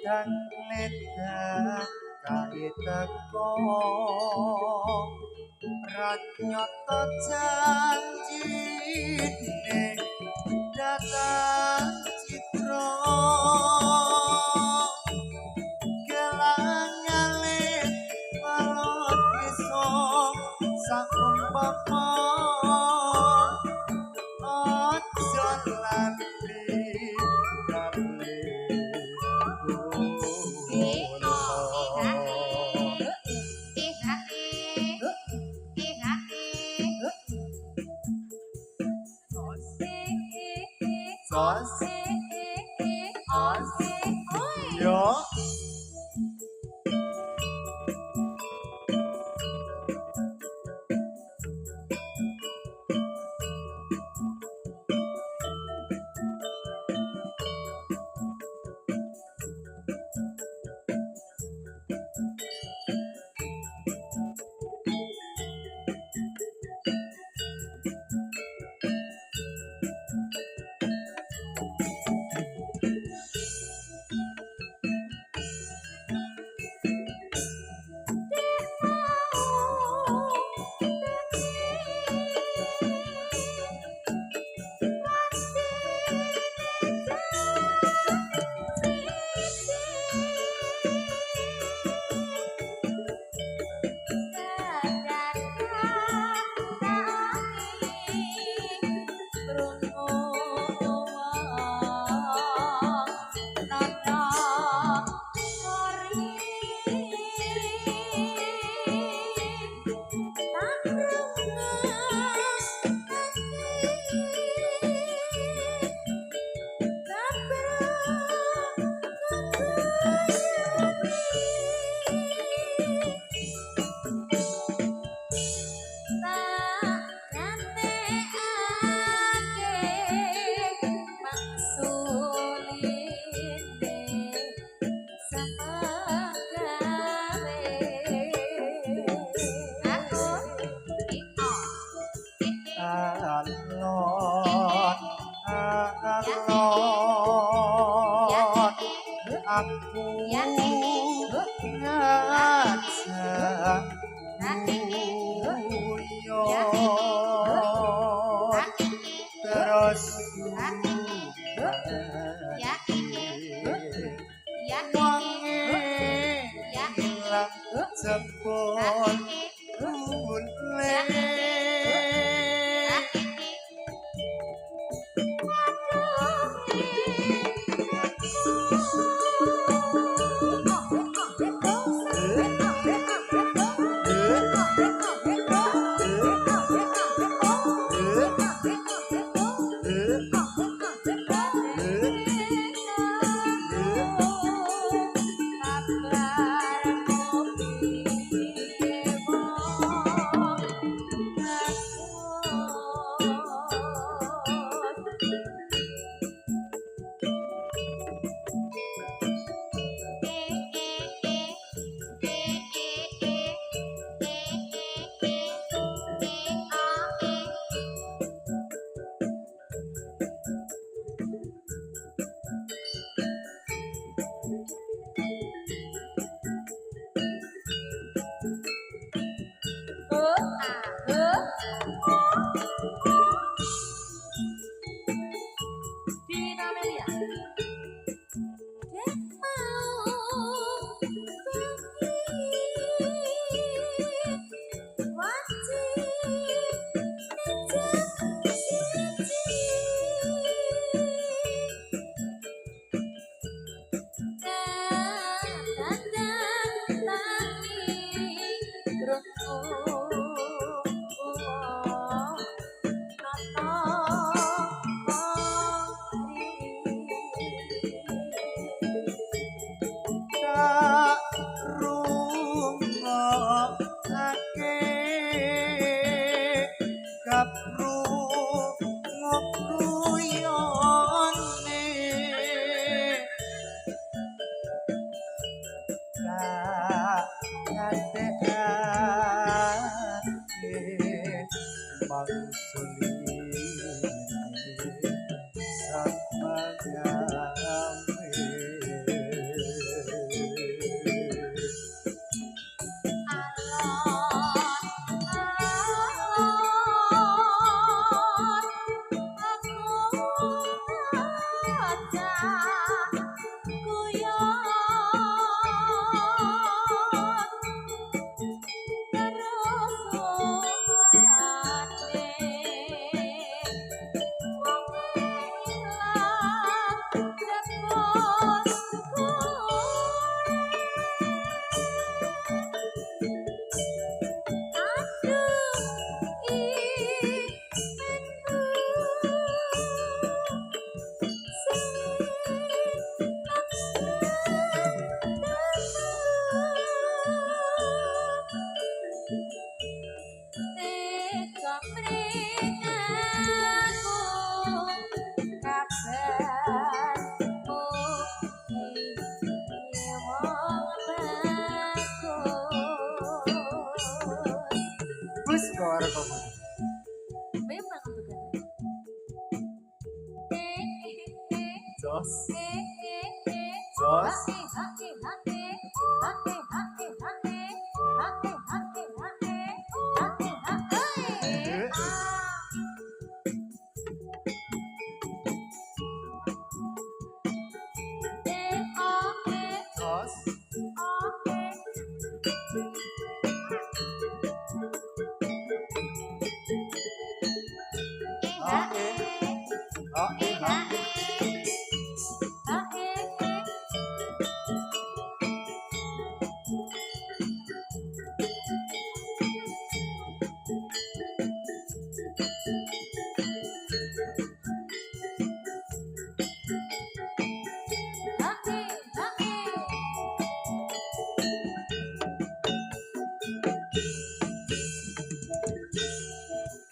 kang nedak kaiteko ratnyata janjine datang citra kelangale balon bisa sakumpama aja lambi kale yo alon aku ngajak terus wangi hilang jebol mulai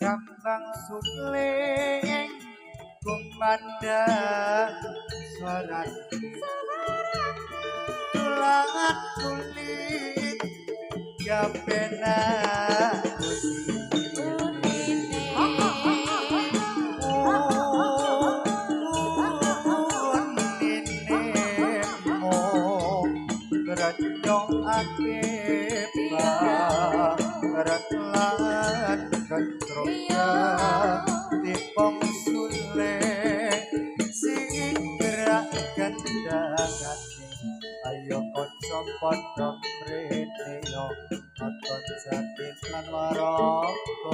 Kambang suling kumandang suara tulangan kulit gapena Raklan kentroya tipong sule sing gerak gandangan ayo kanca padha mrene yo aton jatin lan waraka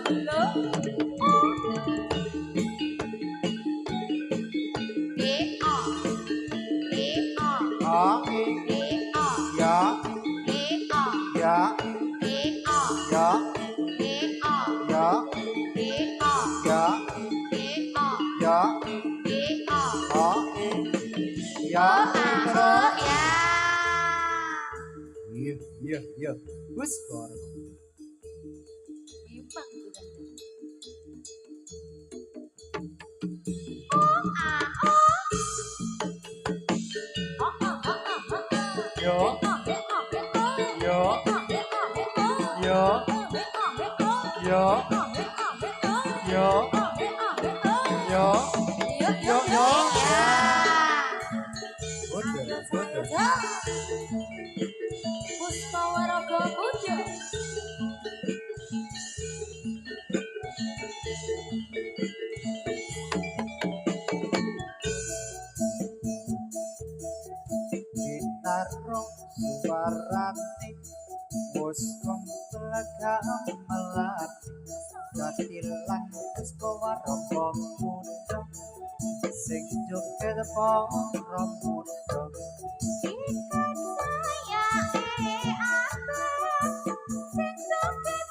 muda ya Allah ya. Iya wis kor Bimbang juga. yo yo yo yo yo yo yo udah Puspawaraga Puja. Ditaruh suarane wis wong telegak melati datilan wis kawarga muda sing joget para muda Ikan saya apa sing joget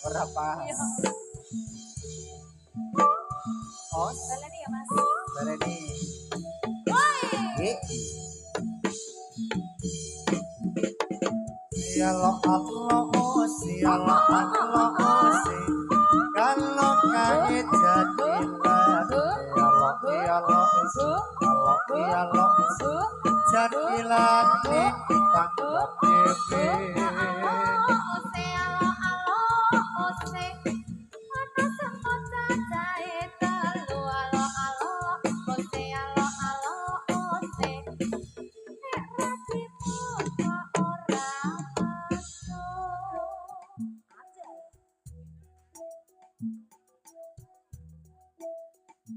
ora pas os Baleni ya mas. bareni sialo Allah sialo Allah kalau kait jadilah sialo sialo jadilah tanggap dewe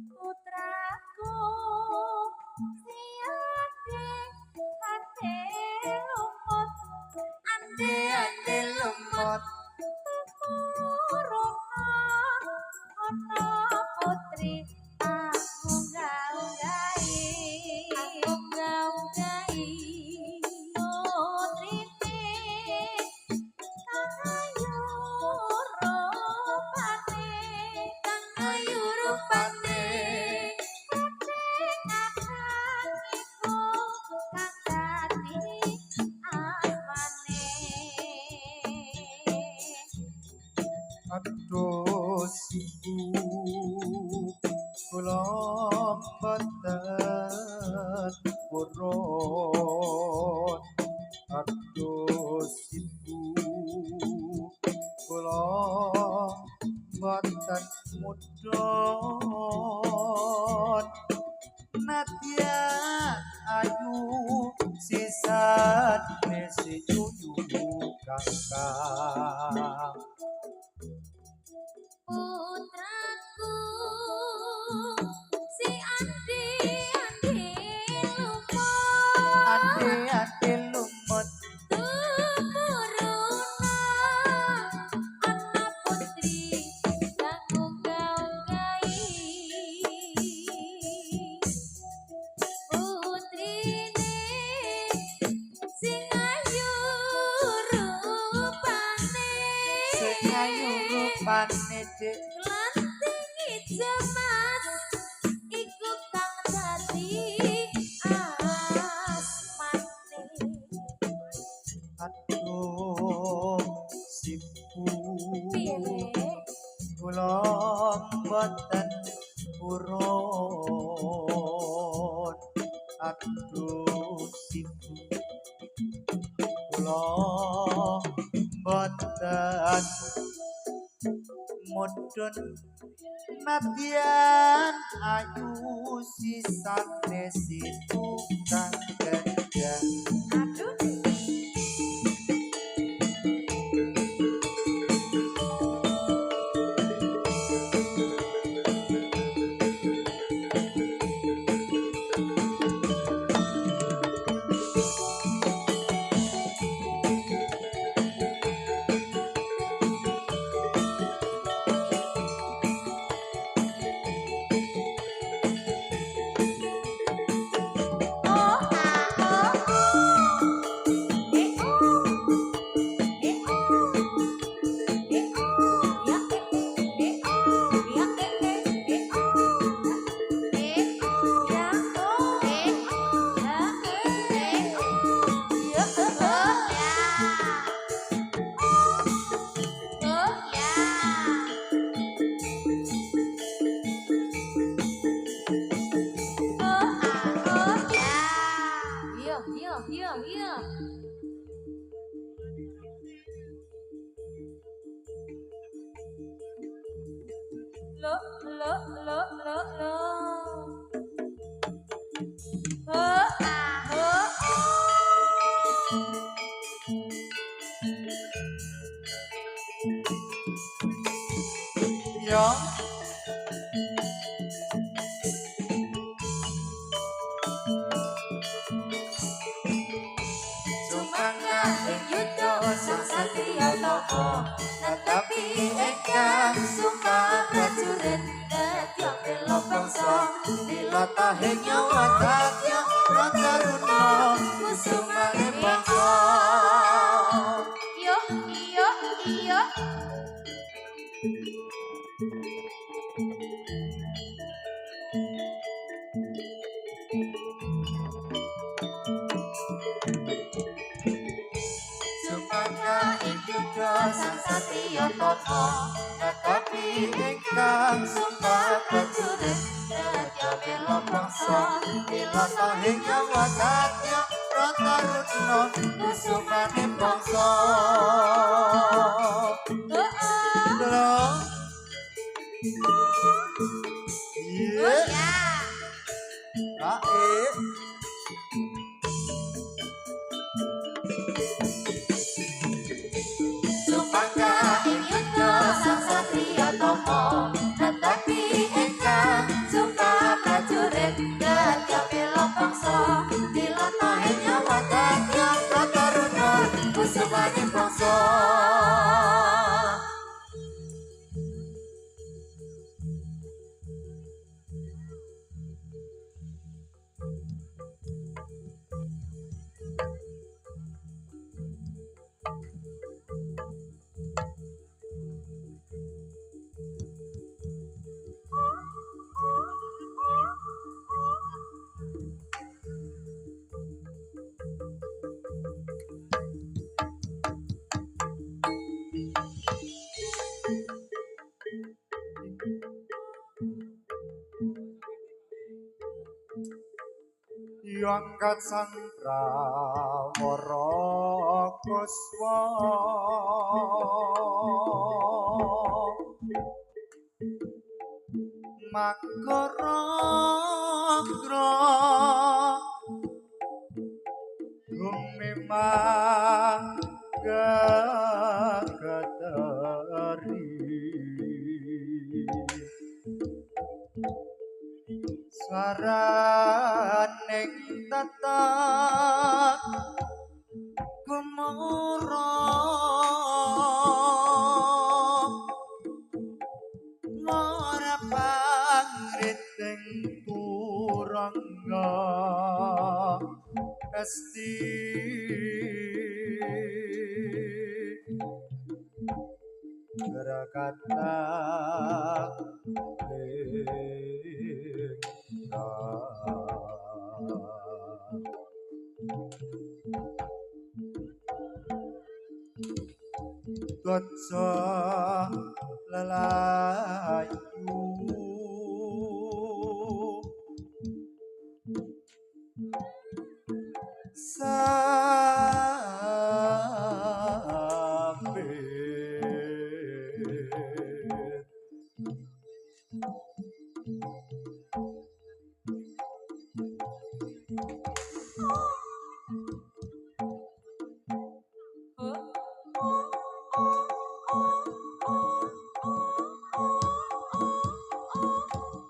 Putraku siate ate lumut ande lumut Puruna ana putri angga-unggai putrine kang ayu rupane iku kang dadi asmane aduh siku kula mboten purun aduh siku kula mboten mudhun nadyan ayu sisane sejuju kakang putraku si andi lumut ade lumut Puruna ana putri kang ungga-unggai putrine sing ayu rupane sing ayu rupane dik Glantingi jemas iku kang dadi asmane aduh siku piye Lek? kula mboten purun aduh siku kula mboten mudhun nadyan ayu sisane situ kang gajah Aduh lo lo lo lo lo oh ah oh Yo sumangga ing yuda sang satya tapa tetapi ingkang sumpah prajurit nedya bela bangsa dilatahe nyawa katya rataruna kusumane bangsa yo iyo iyo sumangga ing yuda sang satya tapa tetapi ingkang sumpah prajurit nedya bela bangsa dilatahe nyawa katya rataruna kusumane bangsa Lho. Iya. Ae. Sumangga ing yuda sang satya tapa tetapi ingkang sumpah prajurit nedya bela bangsa dilatahe nyawa katya Rataruna kusumane bangsa Yangkat sang prawara kuswa makara gumemang gagatari swaraning tatak gumara ora pangriting turangga esti Grakata Tutsa lelayu sabit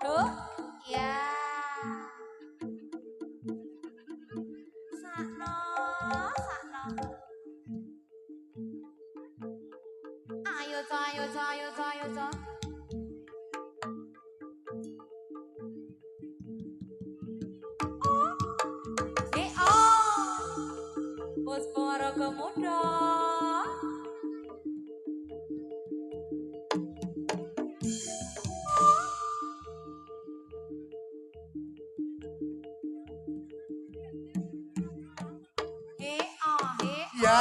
Duh, ya. Sakno, sakno. Ayo to, ayo to, ayo to, ayo to. Bos para kemuda. ya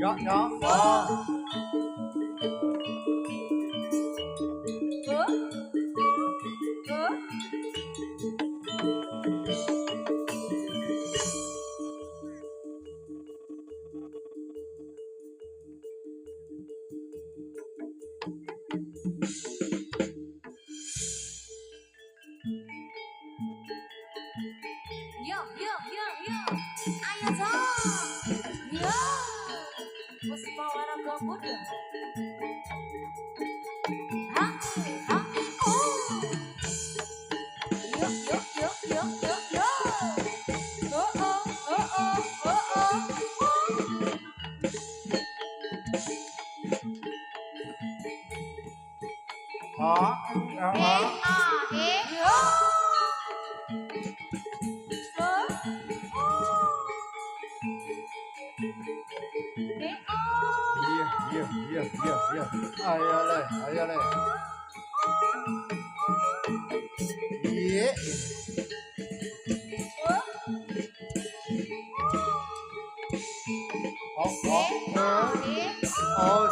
Yo yo. Oh. Yo, yo, yo, yo. Ayo toh. Yo. Puspa Waraga Muda. Hangi, hangi, oh. Yo, yo, yo, yo, yo, yo. Oh, oh, oh, oh, oh, oh. Ha. Yo. Iya, iya, iya, iya, iya. Ayo le, ayo le. Iya. Oh, oh, oh.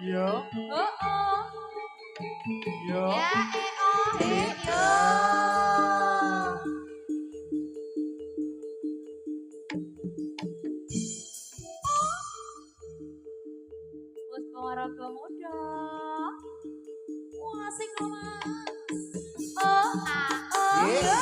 Yo, yo, yo. Puspa Waraga Muda. Wah, asik loh, Mas. Oh, ah, oh, Iya. yo.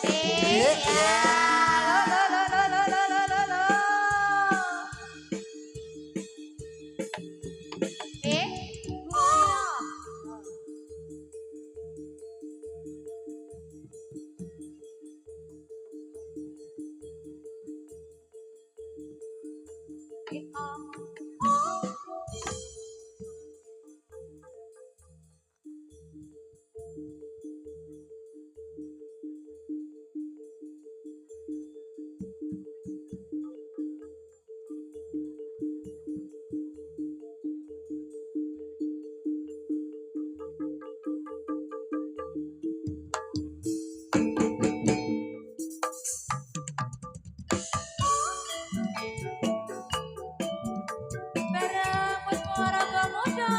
Iya, iya. Bareng Puspa Waraga Muda.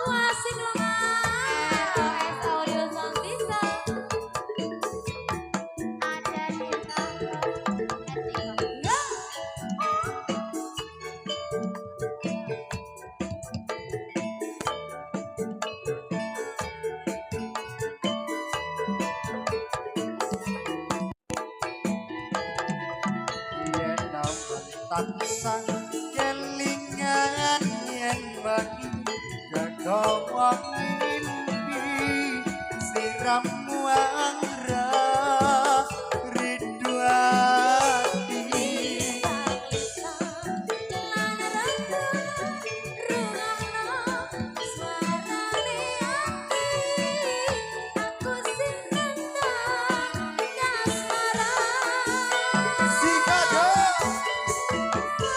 Wah, asik loh, Mas. SOS Audio Sound System. Ada di TikTok. Ya. Yen namun tansah kelingan yen bagi gagawang mimpi siramu angra ridwani sikado Sayang,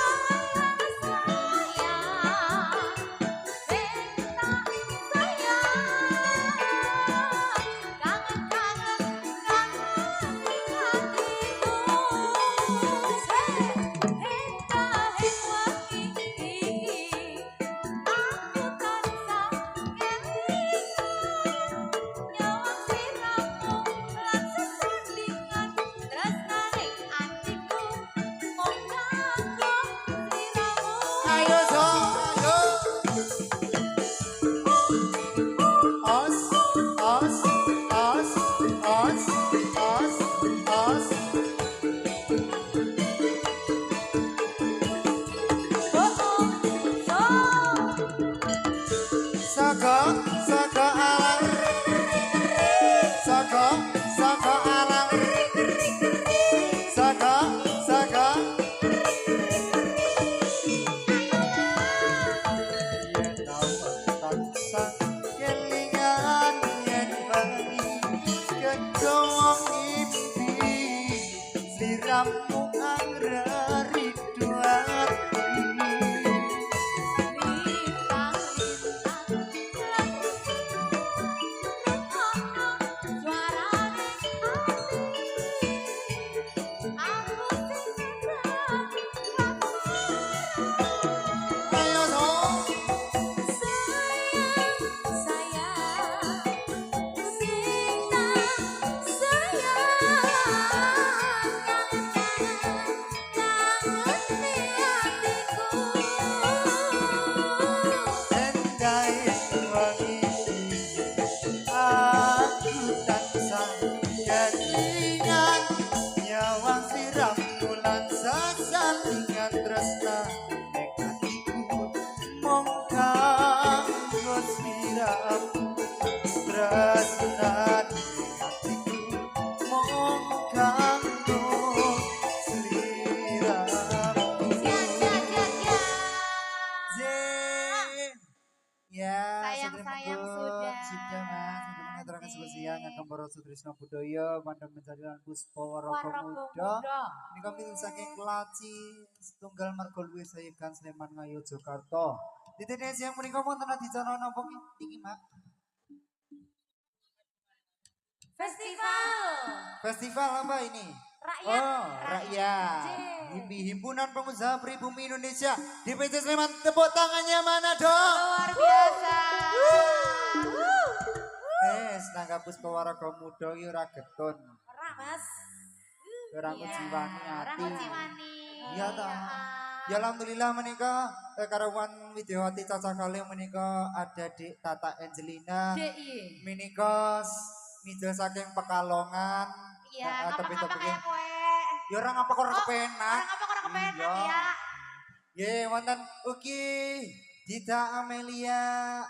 Sutrisno Budaya mandang menjadikan Puspa Waraga Muda. Ini kami saking Kelaci setunggal marga luwih sayegan Sleman Ngayu Jakarta. Ditene siang menika wonten adicara napa niki, Mak? Festival apa ini? Rakyat. Oh, rakyat. Himpunan Pengusaha Pribumi Indonesia DPC Sleman, tepuk tangannya mana dong? Luar biasa. Nangga Puspa Waraga Muda iki ora getun. Ora, Mas. Ora ngujiwani ati. Iya ta. Iya. Ya alhamdulillah menika karawan Widyawati Caca Kalih menika ada di Tata Angelina. DI. Menika midil saking Pekalongan. Iya, tepi-tepi. kayak kowe. Ya ora ngapa kok ora kepenak. Orang apa kok kepenak Iya. ya? Ye wonten ugi Dita Amelia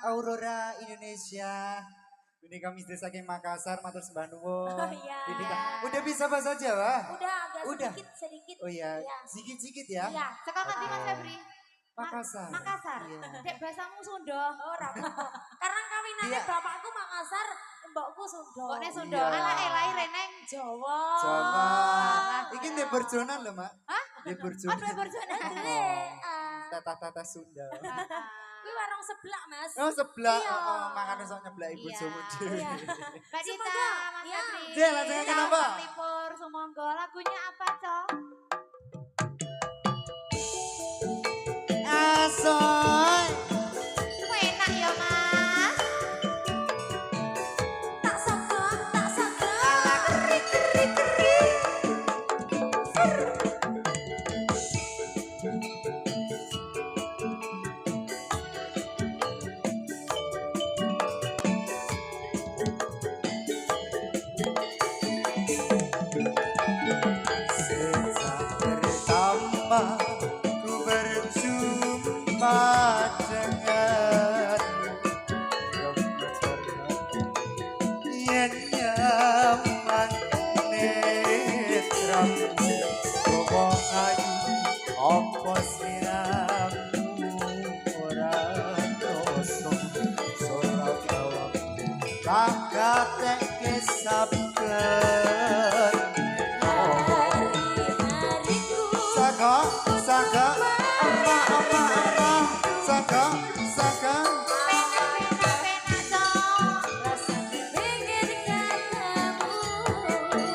Aurora Indonesia. Ini kami saking Makassar, matur sembah nuwun. Iya. Udah bisa bahasa Jawa? Udah agak Udah. sedikit. Oh iya, Iya. sedikit-sedikit ya. Iya, sekarang nanti Mas Oke. Febri. Makassar. Makassar. Iya. Dek bahasamu Sunda. Ora. Karena kawinane Iya. bapakku Makassar, mbokku Sunda. Kok nek Sunda? Iya. Anake lahir neng Jawa. Jawa. Iki ndek berjonan lho, Mak. Hah? Ndek Oh, berjonan. dua berjana. Tata-tata Sunda. Kuwi warung seblak, Mas. Oh, sebelah. Iya. Makane sok nyeblak ibu Iya. jomu dhewe. Iya. Mbak Dita, Semoga, Iya. ya. Iya. Febri. Jel, langsung kenapa? Selamat libur, sumangga. Lagunya apa, Cok? Asoy. Enak ya, Mas. Tak sabar, tak sabar. Sejak pertama ku berjumpa denganmu, yen nyaman netramu, ngomong ayu apa siramu ora dosa, sora jawab tak katek sabar. Saga, saga, saga.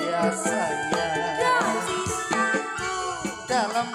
Ya sayang, dalam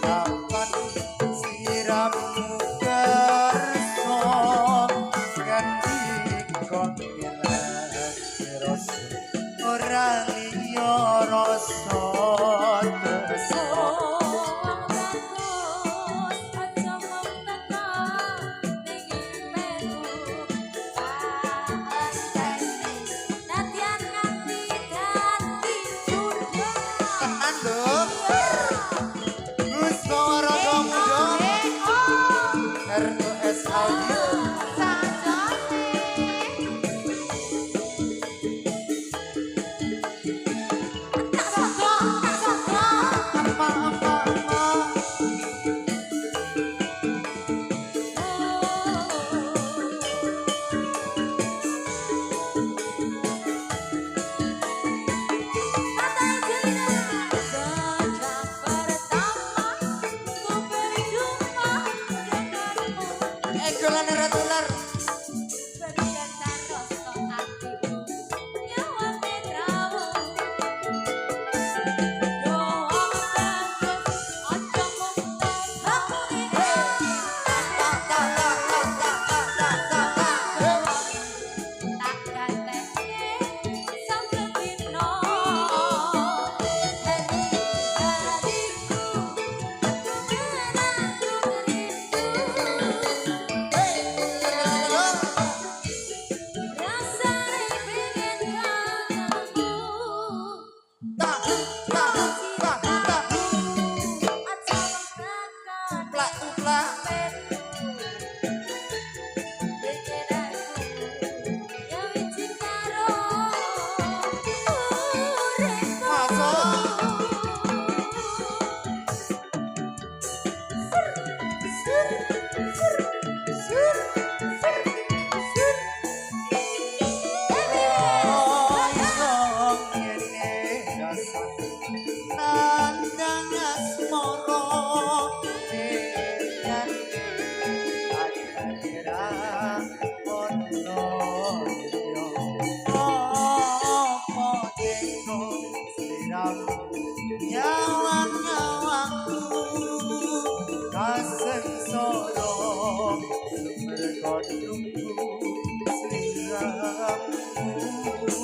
kapan siramu kerso ganti kongilan rasa ora liya rasa desa. Puspa Waraga Muda ROS Audio.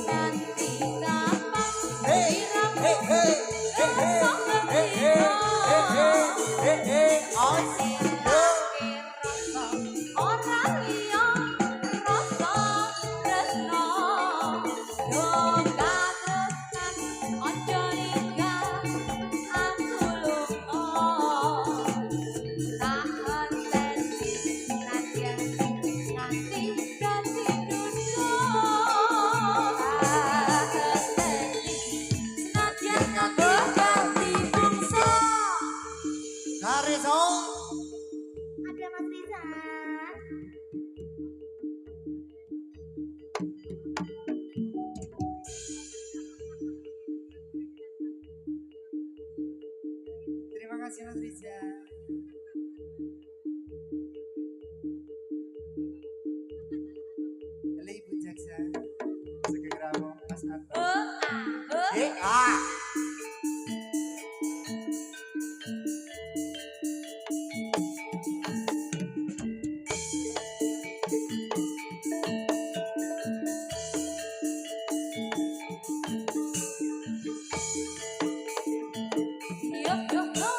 Nanti kapan Hey, hey, hey, hey, hey, hey, hey, hey, hey, hey, ayo. orang liya rasa tresno yoga teruskan ojo ninggal aku lunga tahan tensi nadyan nanti dadi dunia tahan tensi nadyan nanti dadi bangsa. Kariso. Ada Mas Rizal. Terima kasih Mas Riza. Halo Ibu Jaksa. Sugeng Rawuh Mas Anto. Ah. Yuk, yuk, yuk.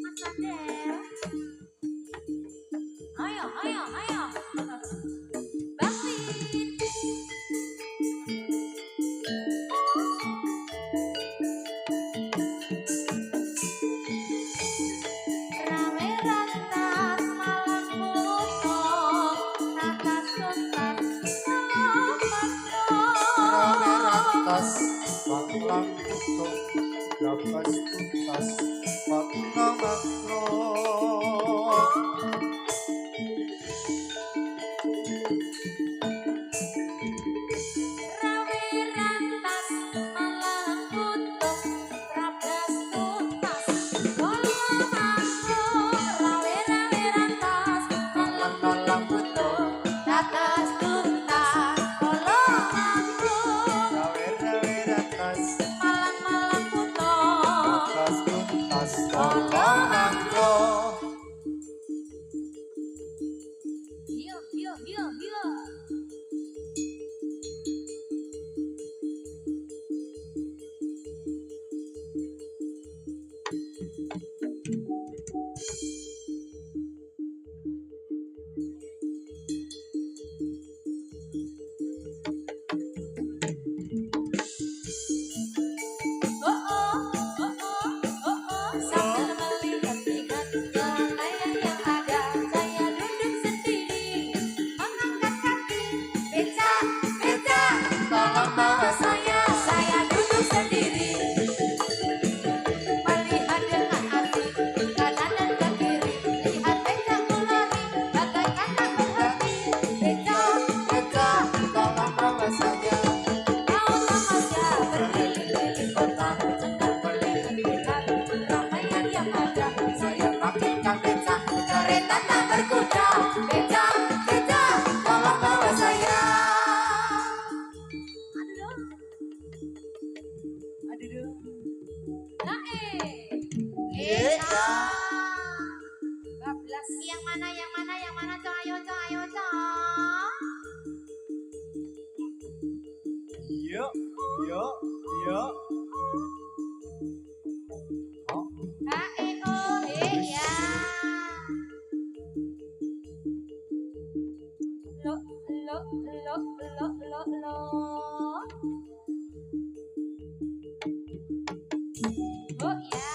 Mas Adel. Ayo, ayo, ayo. Bangunin. Rame rantas malang putong, natas tuntas malang Rame makro. rantas maklang utuh gapas tuntas makna makro. Rame rantas malang putong, rabas tuntas malang makro. Rame rantas malang Malang utuh natas tuntas malang makro. rawe rantas Malang putong. gapas tuntas makna makro. Yuk, yuk, yuk, yuk. Oh, oh, oh, oh, oh, oh. Sambil melihat-lihat jalan layang yang ada, saya duduk sendiri, mengangkat kaki. Beca, beca, tolong bawa saya duduk sendiri. Melihat dengan asik, ke kanan dan ke kiri, lihat beca mulai, bagaikan tak berhenti. Beca, Beca tolong bawa saya. kau sama saja berkeliling kota, hendak melihat keramaian yang ada. Saya pakaikan beca, kereta tak berkuda. Beca, beca, tolong bawa saya. Aduh, Aduh. beca. Bablas. Yang mana, yang mana, yang mana? Cok, ayo, cok, ayo, cok. Yuk, yuk, yuk. Oh, Ya. Lo, lo, lo, lo, lo, lo. Oh ya.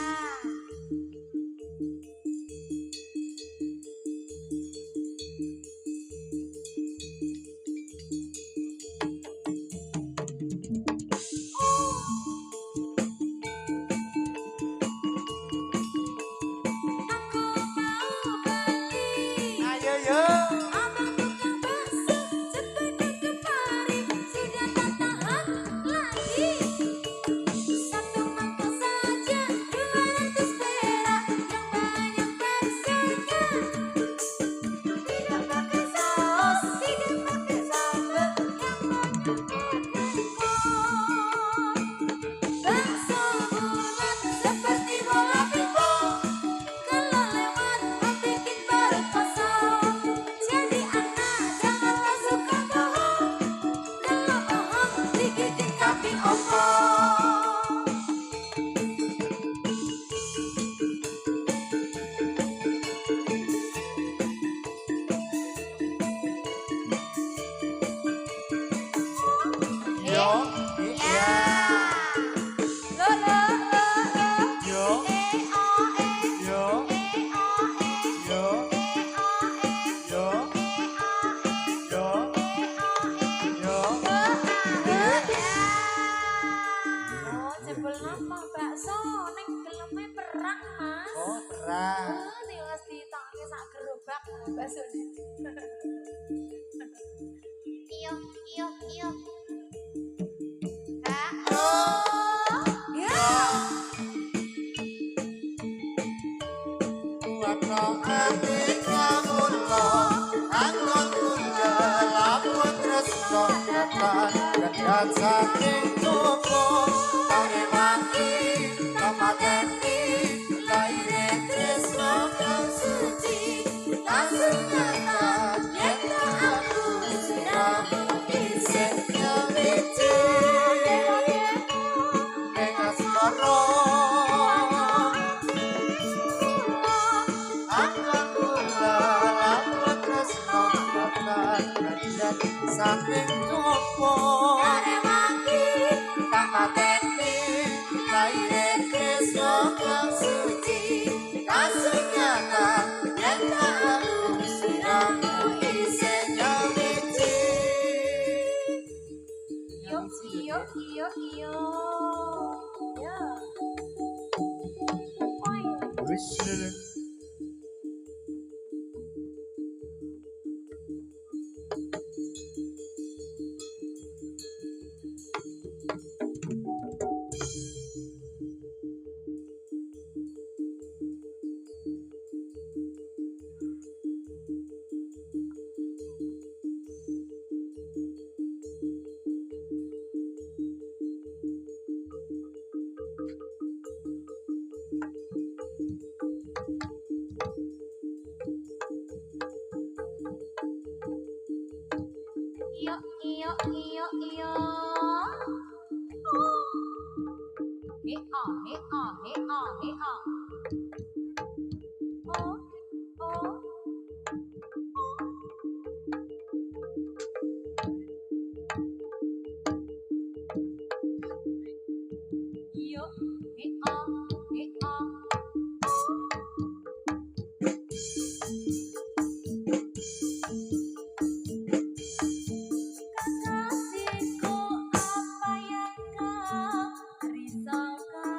basune. Iyo iyo iyo. Kak. Oh. Ya. Kuatno ati kamulo anggon kula lamun tresno katan kendat saking tubuh kare mati kamateni laire tresno kang suci kasunyata yen aku siramu isih nyawiji ing asmara saking tupo Karewangi tak mateni laire Krisna kang suci kasunyata yen aku siramu isih nyawiji iyo iyo iyo iyo. Ya. Oi. wis lele Iyo iyo iyo iyo. He ah he ah he ah he ah. Oh oh. Iyo he ah he ah. Kekasihku apa yang kau risaukan?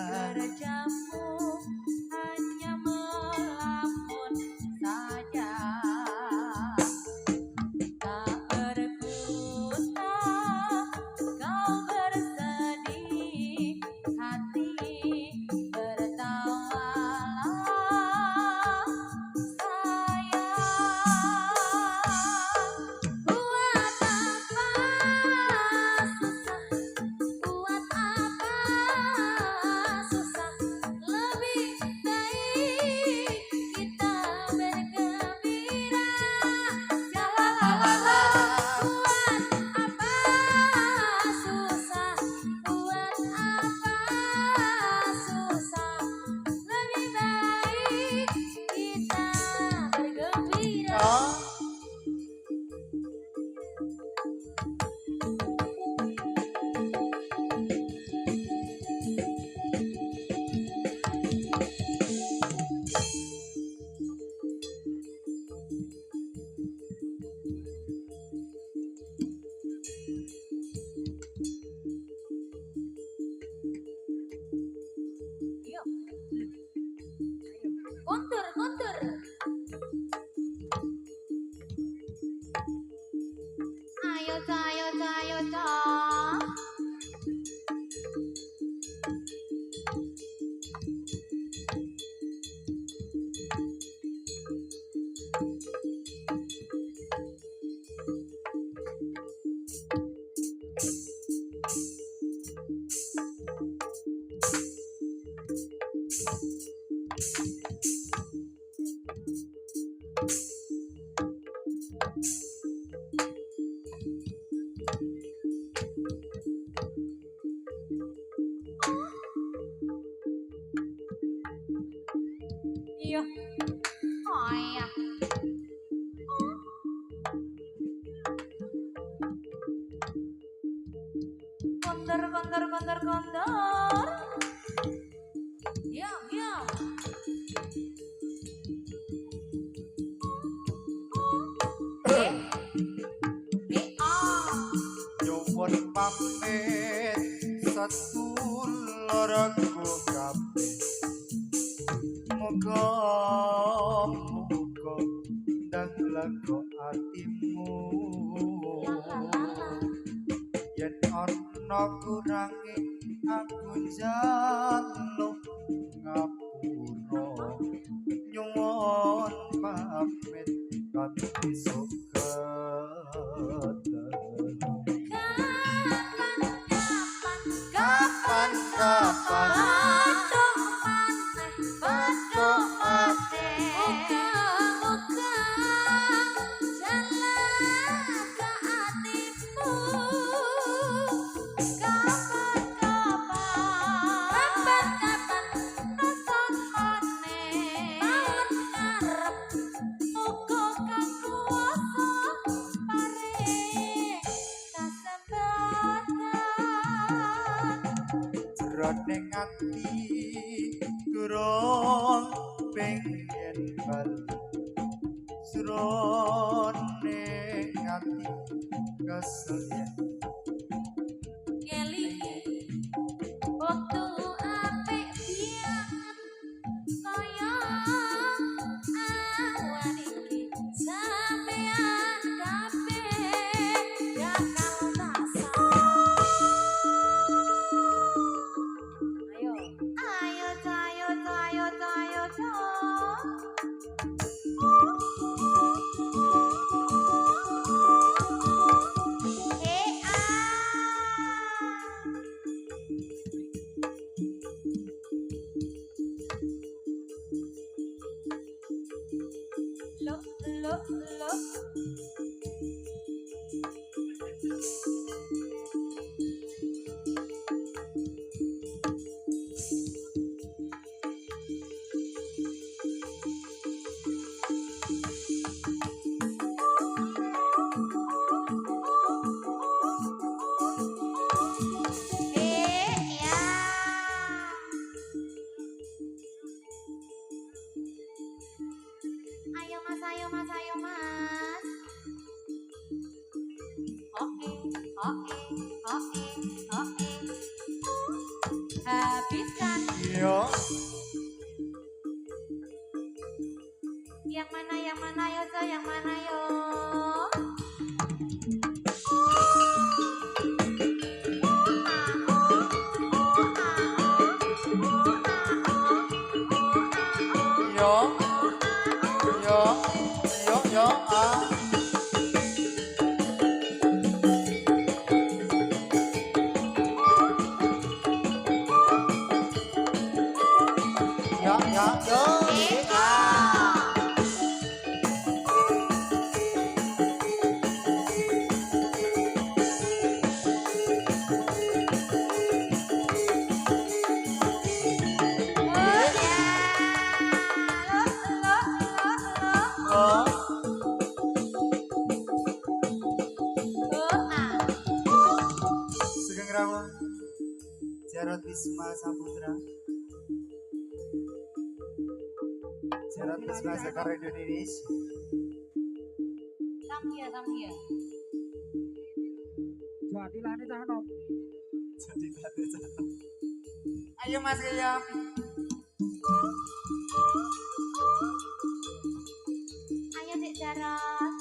Kerjamu hanya melamun saja, tak berguna kau bersedih hati, tertawalah sayang. Buat apa susah, buat apa susah, lebih baik kita bergembira. Jalalala. Buat apa susah, buat apa susah, lebih baik kita bergembira. Yuk. Kontur, kontur. Ayo, ayo, ayo, ayo. Iya. Oh iya. Kontor, kontor, kontor, kontor. Ya, ya. nyuwun pamit sedulurku kabeh muga lega atimu yen ana kurange aku njaluk ngapura nyuwun pamit kanthi kapan kapan jroning ati durung pengen bali jroning ati kesel yen Waktu apik bianget kaya awan iki sampean kabeh bakal rasa. Ayo ayo ayo ayo ayo. Look. Ayo mas. Oke. Habiskan. iya Yang mana yo, yang mana yo? yo Sugeng Rawuh Jarot Wisma Saputra Jarot Wisma Sekar Indonesia Samia. jadi lane cah ayo Mas Gayam Ayo Dek Jarot.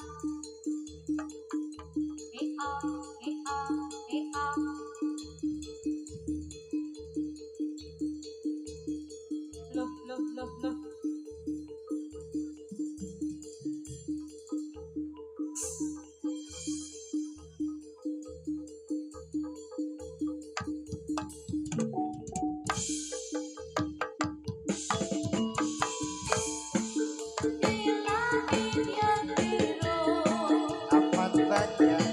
Loh. amat banyak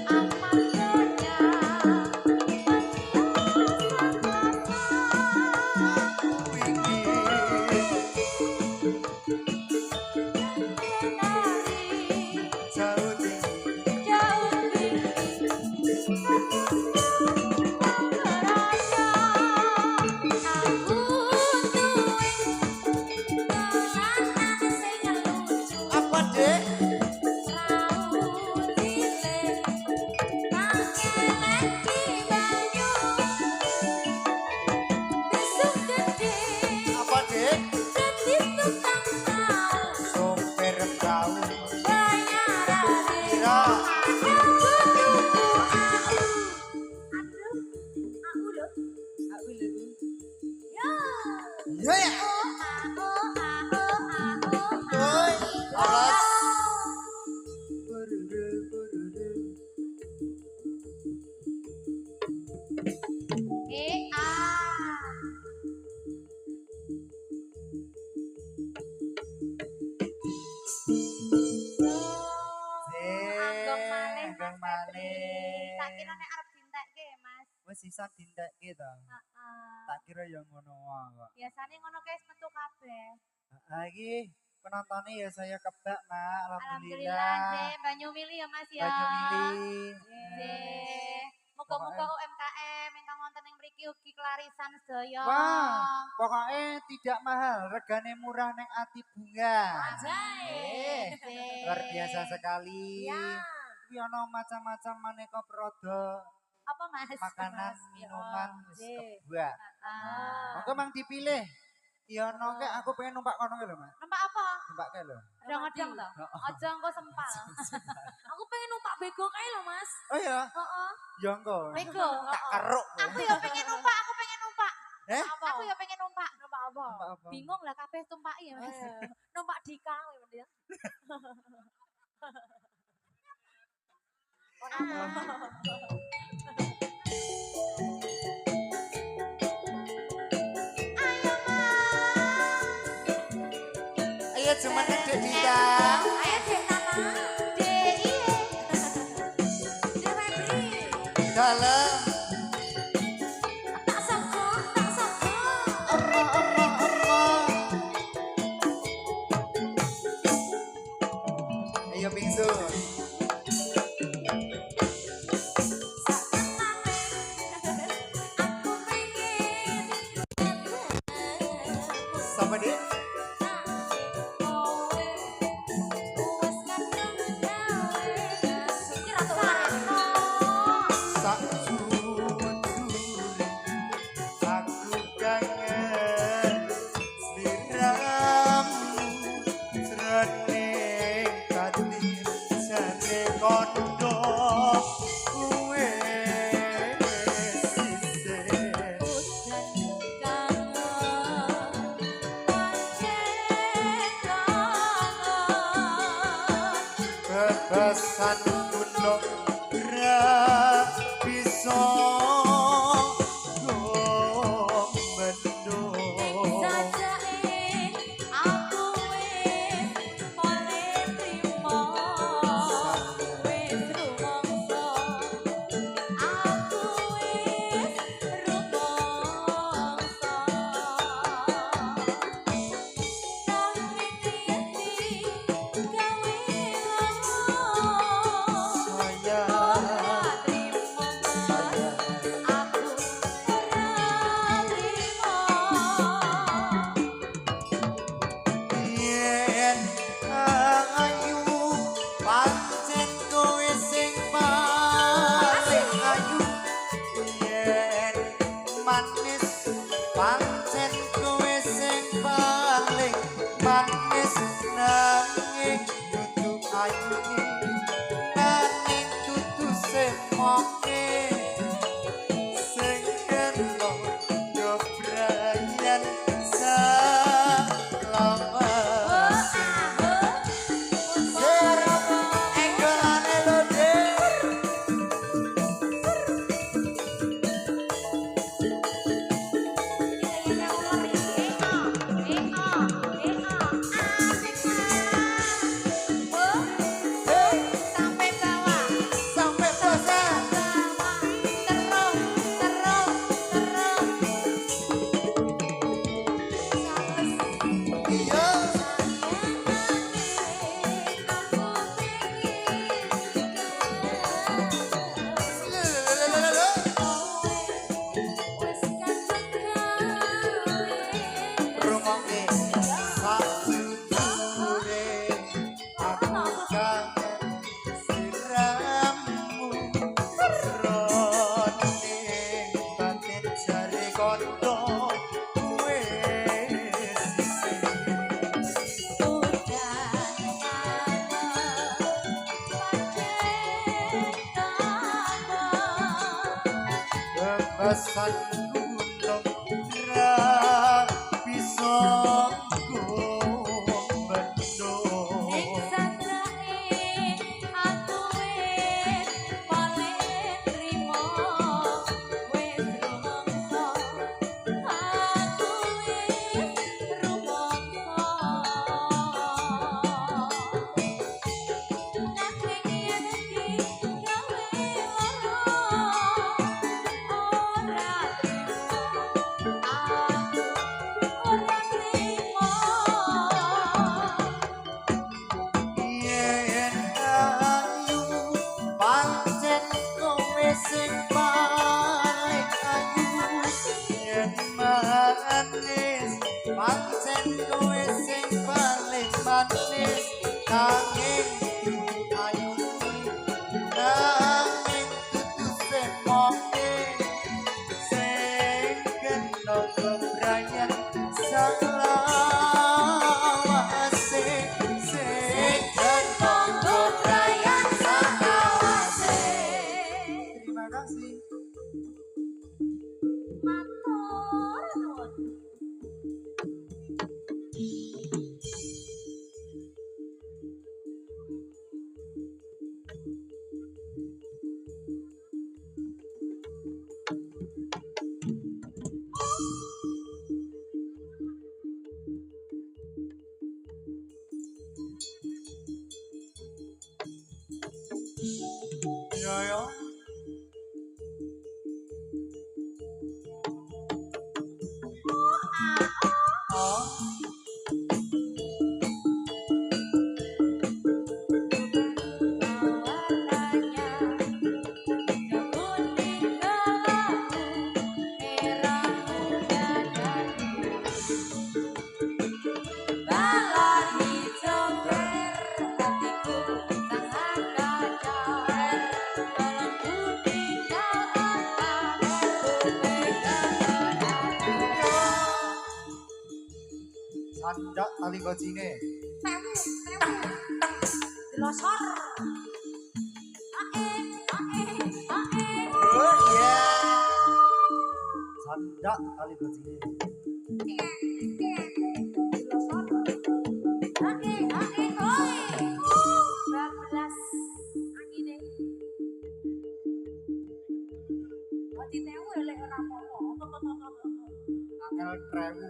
Mudeng malih. Tak kira nek arep dintekke, Mas. Wis sisa dintekke to. Heeh. Tak kira ya ngono wae kok. Biasane ngono kae wis metu kabeh. Iki penontonnya ya saya kebak, Mak. Alhamdulillah, Alhamdulillah. J. Banyu Mili ya, Mas ya. Banyu milih. J. Muga-muga UMKM ingkang wonten ing mriki ugi kelarisan sedaya. Wah, pokoknya tidak mahal, regane murah neng Ati Bunga. Anjay. Luar biasa sekali. Ya. Iki ono macam-macam maneka produk Apa, Mas? makanan, Mas? minuman, wis J. kebak. Monggo mang dipilih. Ya ono ke aku pengen numpak kono ke lho, Mas. Numpak apa? Numpak ke lho. Odong-odong to? Aja engko sempal. Aku pengen numpak bego kae lho, Mas. Oh iya, Heeh. ya engko. Bego. Tak keruk. Aku ya pengen numpak, aku pengen numpak. Eh? Apa? Aku ya pengen numpak. Numpak apa? Numpak apa? Bingung lah kabeh tumpaki ya, Mas. Numpak Dika ya. Ayo cuman Dek Dita. Ayo Dek Nana. Dek iye. Dek Febri. Dalam Tak soko, tak soko. Amma. Ayo bingsu. Aku pengen Sama Dek. Sak jujur aku kangen sliramu jroning ati jane kondo kuwe sisih bebasan gunung ra bisa gombendung yen ayu pancen kowe sing paling ayu yen manis pancen kowe sing paling manis nanging dudu ayu nanging dudu semoke sing ento yo Brian salamat enggolane lo Dek. Sampai bawah. Sampai bosan. Iya. Lelelelelelele. Rumoke sajujure aku kangen sliramu jroning batin jare kondo kuwe sisih bebasan gunung ra bisa gombendung sing paling ayu yen manis pancen kowe sing paling manis nanging ayu nanging dudu semoke sing kena kebrayan salawase sing kena kebrayan salawase. Terima kasih. Matur nuwun. Ya ya. Oh. Warnanya hijau kuning kelabu, merah muda dan balon hijau ber, hatiku sangat kacau. Balon putih kau angkat, ku pegang erat. Sandak tali gojine. Tewu, dilosor. Ae, Oh iya. Sandak tali gojine. dilosor. Oi. Bablas angine. Oh, ditewu lek ora apa-apa. Angel trewu.